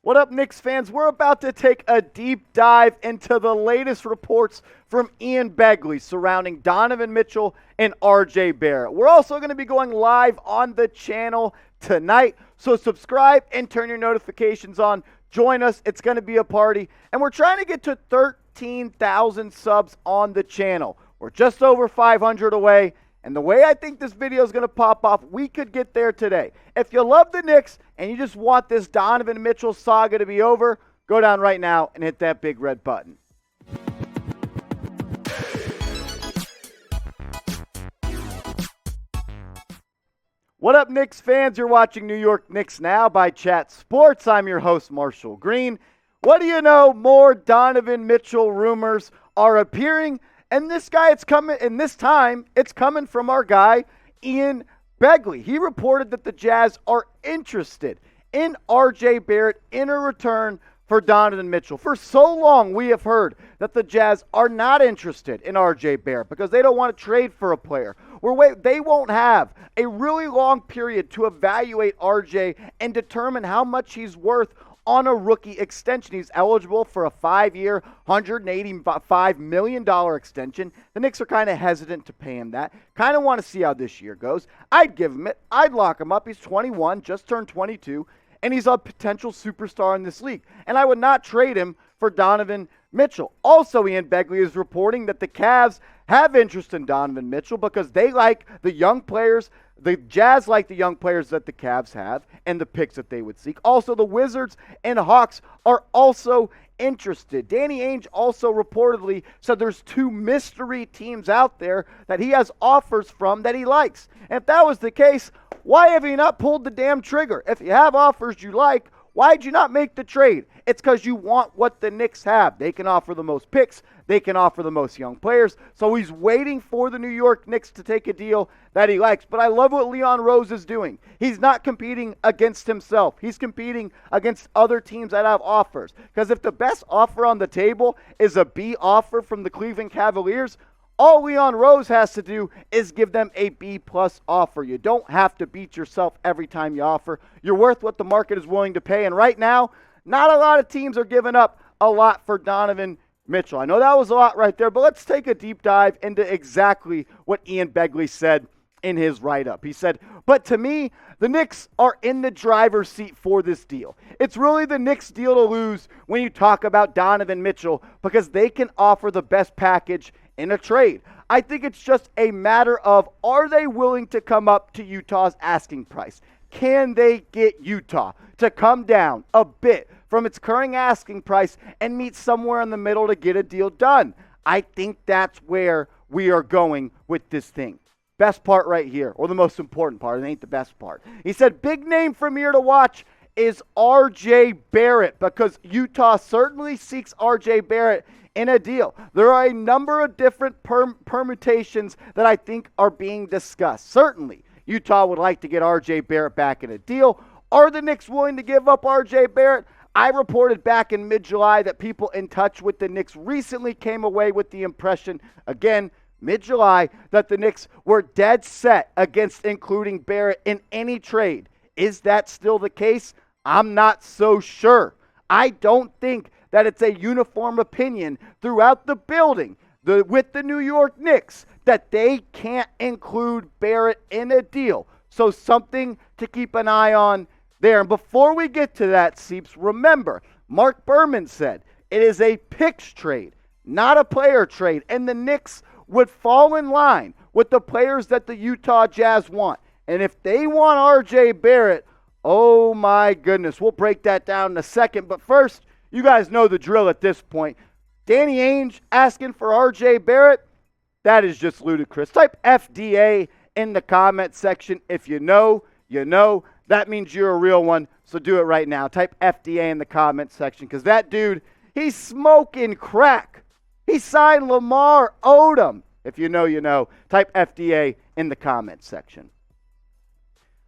What up, Knicks fans? We're about to take a deep dive into the latest reports from Ian Begley surrounding Donovan Mitchell and R.J. Barrett. We're also going to be going live on the channel tonight, so subscribe and turn your notifications on. Join us. It's going to be a party, and we're trying to get to 13,000 subs on the channel. We're just over 500 away. And the way I think this video is going to pop off, we could get there today. If you love the Knicks and you just want this Donovan Mitchell saga to be over, go down right now and hit that big red button. What up, Knicks fans? You're watching New York Knicks Now by Chat Sports. I'm your host, Marshall Green. What do you know? More Donovan Mitchell rumors are appearing. And this guy, it's coming, and this time, it's coming from our guy, Ian Begley. He reported that the Jazz are interested in R.J. Barrett in a return for Donovan Mitchell. For so long, we have heard that the Jazz are not interested in R.J. Barrett because they don't want to trade for a player. They won't have a really long period to evaluate R.J. and determine how much he's worth on a rookie extension. He's eligible for a 5-year, $185 million extension. The Knicks are kind of hesitant to pay him that. Kind of want to see how this year goes. I'd give him it. I'd lock him up. He's 21, just turned 22, and he's a potential superstar in this league. And I would not trade him for Donovan Mitchell. Also, Ian Begley is reporting that the Cavs have interest in Donovan Mitchell because they like the young players. The Jazz like the young players that the Cavs have and the picks that they would seek. Also, the Wizards and Hawks are also interested. Danny Ainge also reportedly said there's 2 mystery teams out there that he has offers from that he likes. And if that was the case, why have you not pulled the damn trigger? If you have offers you like, why'd you not make the trade? It's because you want what the Knicks have. They can offer the most picks. They can offer the most young players. So he's waiting for the New York Knicks to take a deal that he likes. But I love what Leon Rose is doing. He's not competing against himself. He's competing against other teams that have offers. Because if the best offer on the table is a B offer from the Cleveland Cavaliers, all Leon Rose has to do is give them a B-plus offer. You don't have to beat yourself every time you offer. You're worth what the market is willing to pay. And right now, not a lot of teams are giving up a lot for Donovan Mitchell. I know that was a lot right there, but let's take a deep dive into exactly what Ian Begley said in his write-up. He said, but to me, the Knicks are in the driver's seat for this deal. It's really the Knicks' deal to lose when you talk about Donovan Mitchell because they can offer the best package in a trade. I think it's just a matter of, are they willing to come up to Utah's asking price? Can they get Utah to come down a bit from its current asking price and meet somewhere in the middle to get a deal done? I think that's where we are going with this thing. Best part right here, or the most important part, it ain't the best part. He said, big name from here to watch is R.J. Barrett because Utah certainly seeks R.J. Barrett in a deal. There are a number of different permutations that I think are being discussed. Certainly, Utah would like to get R.J. Barrett back in a deal. Are the Knicks willing to give up R.J. Barrett? I reported back in mid-July that people in touch with the Knicks recently came away with the impression, again, mid-July, that the Knicks were dead set against including Barrett in any trade. Is that still the case? I'm not so sure. I don't think that it's a uniform opinion throughout the building with the New York Knicks that they can't include Barrett in a deal. So something to keep an eye on there. And before we get to that, Seeps, remember, Mark Berman said it is a picks trade, not a player trade. And the Knicks would fall in line with the players that the Utah Jazz want. And if they want R.J. Barrett, oh my goodness, we'll break that down in a second. But first, you guys know the drill at this point. Danny Ainge asking for R.J. Barrett, that is just ludicrous. Type FDA in the comment section. If you know, you know. That means you're a real one, so do it right now. Type FDA in the comment section because that dude, he's smoking crack. He signed Lamar Odom. If you know, you know. Type FDA in the comment section.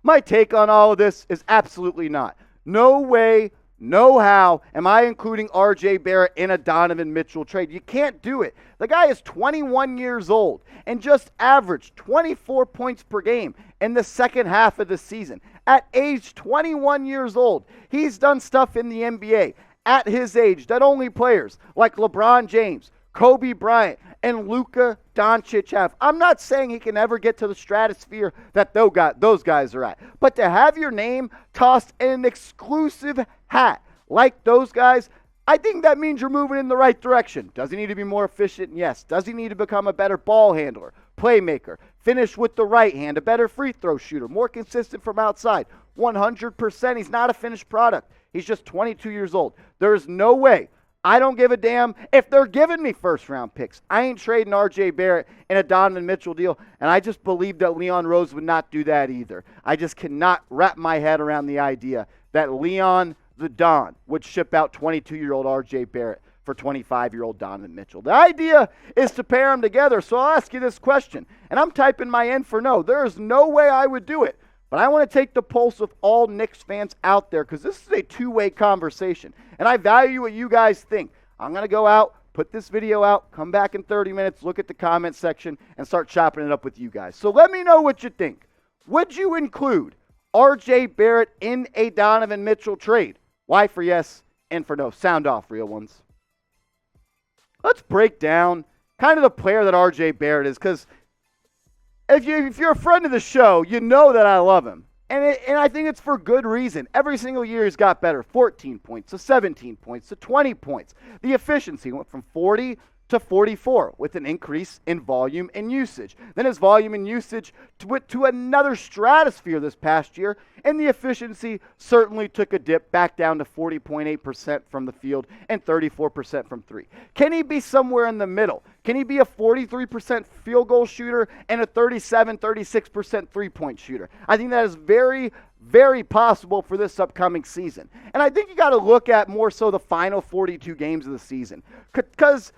My take on all of this is absolutely not. No way, no how am I including R.J. Barrett in a Donovan Mitchell trade. You can't do it. The guy is 21 years old and just averaged 24 points per game in the second half of the season. At age 21 years old, he's done stuff in the NBA at his age that only players like LeBron James, Kobe Bryant, and Luka Doncic have. I'm not saying he can ever get to the stratosphere that those guys are at, but to have your name tossed in an exclusive hat like those guys, I think that means you're moving in the right direction. Does he need to be more efficient? Yes. Does he need to become a better ball handler, playmaker, finish with the right hand, a better free throw shooter, more consistent from outside? 100%. He's not a finished product. He's just 22 years old. There's no way. I don't give a damn if they're giving me first-round picks. I ain't trading R.J. Barrett in a Donovan Mitchell deal, and I just believe that Leon Rose would not do that either. I just cannot wrap my head around the idea that Leon the Don would ship out 22-year-old R.J. Barrett for 25-year-old Donovan Mitchell. The idea is to pair them together, so I'll ask you this question, and I'm typing my N for no. There is no way I would do it. But I want to take the pulse of all Knicks fans out there because this is a two-way conversation. And I value what you guys think. I'm going to go out, put this video out, come back in 30 minutes, look at the comment section, and start chopping it up with you guys. So let me know what you think. Would you include R.J. Barrett in a Donovan Mitchell trade? Y for yes, N for no. Sound off, real ones. Let's break down kind of the player that R.J. Barrett is, because if you're a friend of the show, you know that I love him. And I think it's for good reason. Every single year he's got better. 14 points to 17 points to 20 points. The efficiency went from 40 to 44 with an increase in volume and usage. Then his volume and usage went to another stratosphere this past year, and the efficiency certainly took a dip back down to 40.8% from the field and 34% from three. Can he be somewhere in the middle? Can he be a 43% field goal shooter and a 36% three-point shooter? I think that is very, very possible for this upcoming season. And I think you got to look at more so the final 42 games of the season, because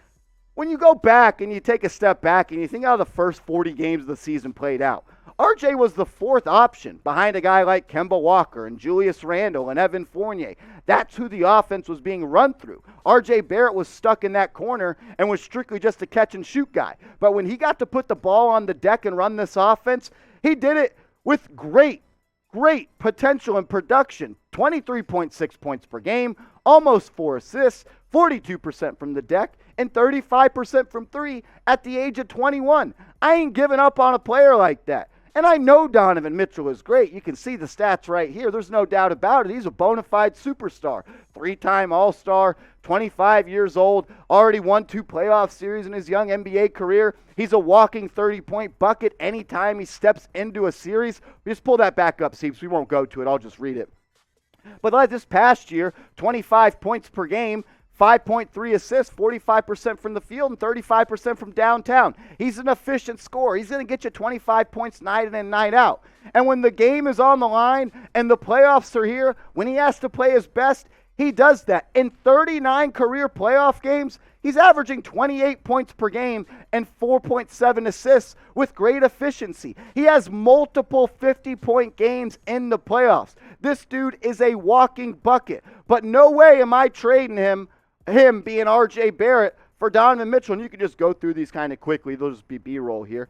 when you go back and you take a step back and you think how the first 40 games of the season played out, RJ was the fourth option behind a guy like Kemba Walker and Julius Randle and Evan Fournier. That's who the offense was being run through. RJ Barrett was stuck in that corner and was strictly just a catch and shoot guy. But when he got to put the ball on the deck and run this offense, he did it with great potential and production. 23.6 points per game, almost 4 assists, 42% from the deck, and 35% from three at the age of 21. I ain't giving up on a player like that. And I know Donovan Mitchell is great. You can see the stats right here. There's no doubt about it. He's a bona fide superstar. 3-time All-Star, 25 years old, already won 2 playoff series in his young NBA career. He's a walking 30-point bucket anytime he steps into a series. Just pull that back up, Seeps. We won't go to it. I'll just read it. But like this past year, 25 points per game, 5.3 assists, 45% from the field, and 35% from downtown. He's an efficient scorer. He's going to get you 25 points night in and night out. And when the game is on the line and the playoffs are here, when he has to play his best, he does that. In 39 career playoff games, he's averaging 28 points per game and 4.7 assists with great efficiency. He has multiple 50-point games in the playoffs. This dude is a walking bucket. But no way am I trading him being R.J. Barrett for Donovan Mitchell. And you can just go through these kind of quickly. They'll just be B-roll here.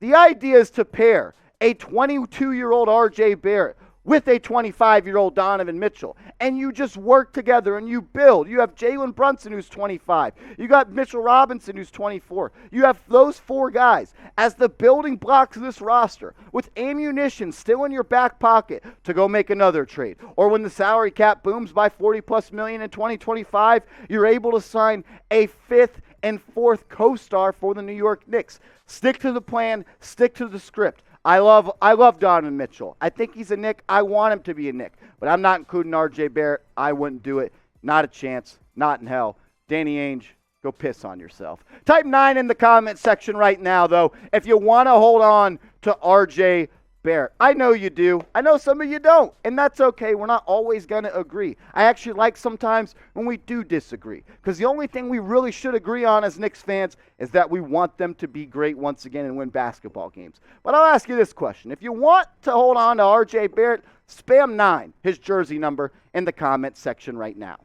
The idea is to pair a 22-year-old R.J. Barrett with a 25-year-old Donovan Mitchell. And you just work together and you build. You have Jalen Brunson, who's 25. You got Mitchell Robinson, who's 24. You have those 4 guys as the building blocks of this roster with ammunition still in your back pocket to go make another trade. Or when the salary cap booms by $40+ million in 2025, you're able to sign a 5th and 4th co-star for the New York Knicks. Stick to the plan. Stick to the script. I love Donovan Mitchell. I think he's a Knick. I want him to be a Knick. But I'm not including R.J. Barrett. I wouldn't do it. Not a chance. Not in hell. Danny Ainge, go piss on yourself. Type 9 in the comment section right now, though, if you want to hold on to R.J. Barrett. I know you do. I know some of you don't, and that's okay. We're not always going to agree. I actually like sometimes when we do disagree, because the only thing we really should agree on as Knicks fans is that we want them to be great once again and win basketball games. But I'll ask you this question. If you want to hold on to R.J. Barrett, Spam 9, his jersey number, in the comment section right now.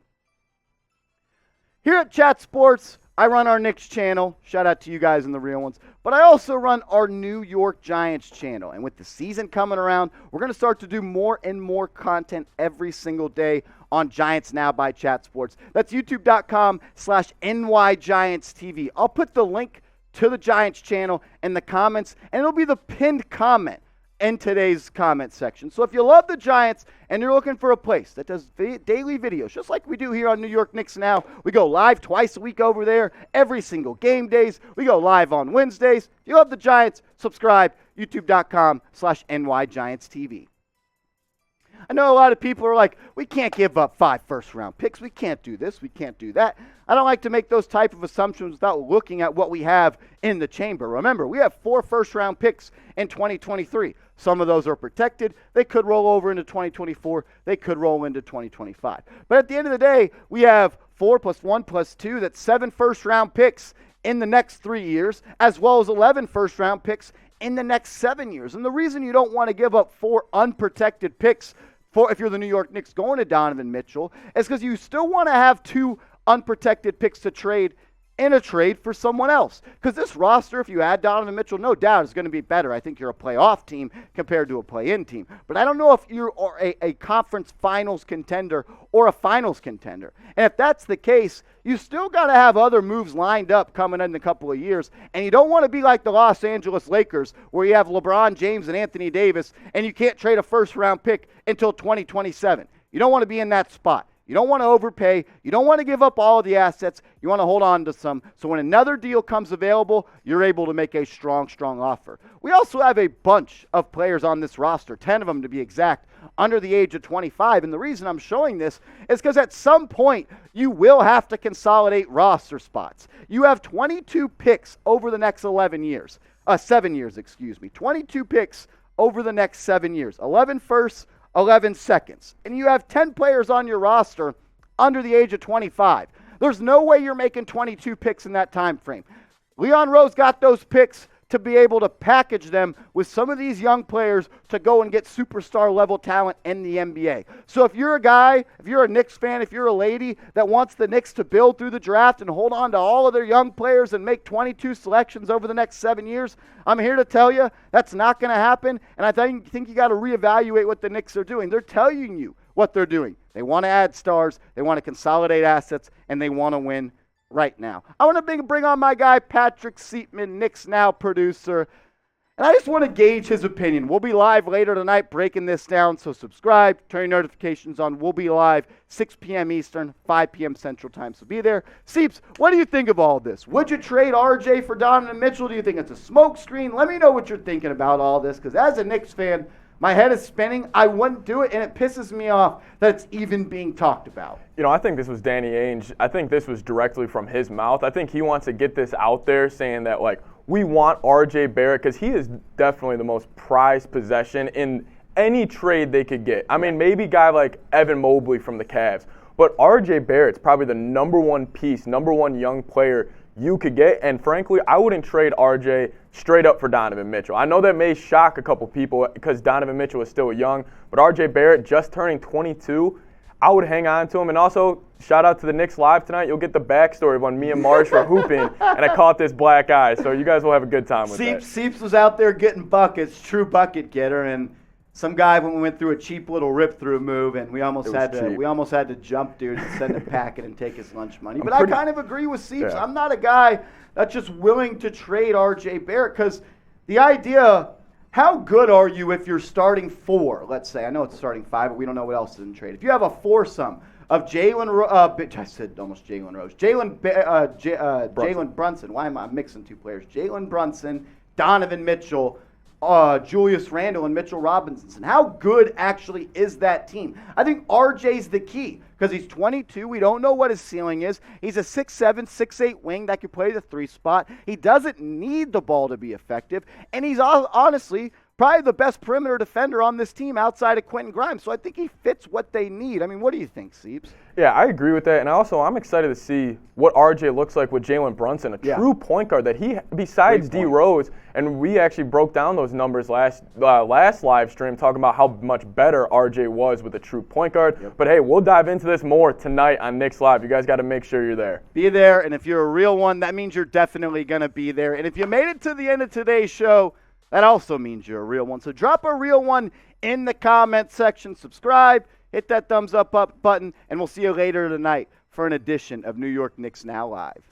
Here at Chat Sports, I run our Knicks channel. Shout out to you guys and the real ones. But I also run our New York Giants channel. And with the season coming around, we're going to start to do more and more content every single day on Giants Now by Chat Sports. That's youtube.com/NYGiantsTV. I'll put the link to the Giants channel in the comments, and it'll be the pinned comment in today's comment section. So if you love the Giants and you're looking for a place that does daily videos, just like we do here on New York Knicks Now, we go live twice a week over there, every single game days. We go live on Wednesdays. If you love the Giants, subscribe, youtube.com/NYGiantsTV. I know a lot of people are like, we can't give up 5 first-round picks. We can't do this. We can't do that. I don't like to make those type of assumptions without looking at what we have in the chamber. Remember, we have 4 first-round picks in 2023. Some of those are protected. They could roll over into 2024. They could roll into 2025. But at the end of the day, we have 4 + 1 + 2. That's 7 first-round picks in the next 3 years, as well as 11 first-round picks in the next 7 years. And the reason you don't want to give up 4 unprotected picks for if you're the New York Knicks going to Donovan Mitchell is because you still want to have 2 unprotected picks to trade in a trade for someone else. Because this roster, if you add Donovan Mitchell, no doubt is going to be better. I think you're a playoff team compared to a play-in team. But I don't know if you're a conference finals contender or a finals contender. And if that's the case, you still got to have other moves lined up coming in a couple of years. And you don't want to be like the Los Angeles Lakers where you have LeBron James and Anthony Davis and you can't trade a first-round pick until 2027. You don't want to be in that spot. You don't want to overpay. You don't want to give up all of the assets. You want to hold on to some. So when another deal comes available, you're able to make a strong, strong offer. We also have a bunch of players on this roster, 10 of them to be exact, under the age of 25. And the reason I'm showing this is because at some point, you will have to consolidate roster spots. You have 22 picks over the next 7 years. 22 picks over the next 7 years. 11 firsts, 11 seconds. And you have 10 players on your roster under the age of 25. There's no way you're making 22 picks in that time frame. Leon Rose got those picks to be able to package them with some of these young players to go and get superstar level talent in the NBA. So if you're a guy, if you're a Knicks fan, if you're a lady that wants the Knicks to build through the draft and hold on to all of their young players and make 22 selections over the next 7 years, I'm here to tell you that's not going to happen. And I think you got to reevaluate what the Knicks are doing. They're telling you what they're doing. They want to add stars, they want to consolidate assets, and they want to win right now. I want to bring on my guy, Patrick Seatman, Knicks Now producer. And I just want to gauge his opinion. We'll be live later tonight breaking this down, so subscribe, turn your notifications on. We'll be live 6 p.m. Eastern, 5 p.m. Central Time, so be there. Seeps, what do you think of all this? Would you trade RJ for Donovan Mitchell? Do you think it's a smoke screen? Let me know what you're thinking about all this, because as a Knicks fan, my head is spinning. I wouldn't do it, and it pisses me off that it's even being talked about. You know, I think this was Danny Ainge. I think this was directly from his mouth. I think he wants to get this out there saying that, like, we want R.J. Barrett because he is definitely the most prized possession in any trade they could get. I mean, maybe a guy like Evan Mobley from the Cavs, but R.J. Barrett's probably the number one piece, number one young player you could get, and frankly, I wouldn't trade RJ straight up for Donovan Mitchell. I know that may shock a couple people because Donovan Mitchell is still young, but RJ Barrett just turning 22, I would hang on to him. And also, shout out to the Knicks Live tonight. You'll get the backstory of when me and Marsh were hooping, and I caught this black eye, so you guys will have a good time with that. Seeps was out there getting buckets, true bucket getter, and some guy when we went through a cheap little rip-through move, and we almost had to jump dude and send him packing and take his lunch money. But I kind of agree with Seeps. Yeah. I'm not a guy that's just willing to trade R.J. Barrett because the idea, how good are you if you're starting 4, let's say. I know it's starting 5, but we don't know what else is in trade. If you have a foursome of Jalen Brunson. Why am I mixing 2 players? Jalen Brunson, Donovan Mitchell, Julius Randle, and Mitchell Robinson. How good actually is that team? I think RJ's the key because he's 22. We don't know what his ceiling is. He's a 6'7", 6'8" wing that could play the 3 spot. He doesn't need the ball to be effective, and he's honestly probably the best perimeter defender on this team outside of Quentin Grimes. So I think he fits what they need. I mean, what do you think, Seeps? Yeah, I agree with that. And I'm excited to see what RJ looks like with Jalen Brunson, a true point guard that he, besides D Rose, and we actually broke down those numbers last live stream talking about how much better RJ was with a true point guard. Yep. But hey, we'll dive into this more tonight on Knicks Live. You guys got to make sure you're there. Be there, and if you're a real one, that means you're definitely going to be there. And if you made it to the end of today's show, that also means you're a real one. So drop a real one in the comment section. Subscribe, hit that thumbs up button, and we'll see you later tonight for an edition of New York Knicks Now Live.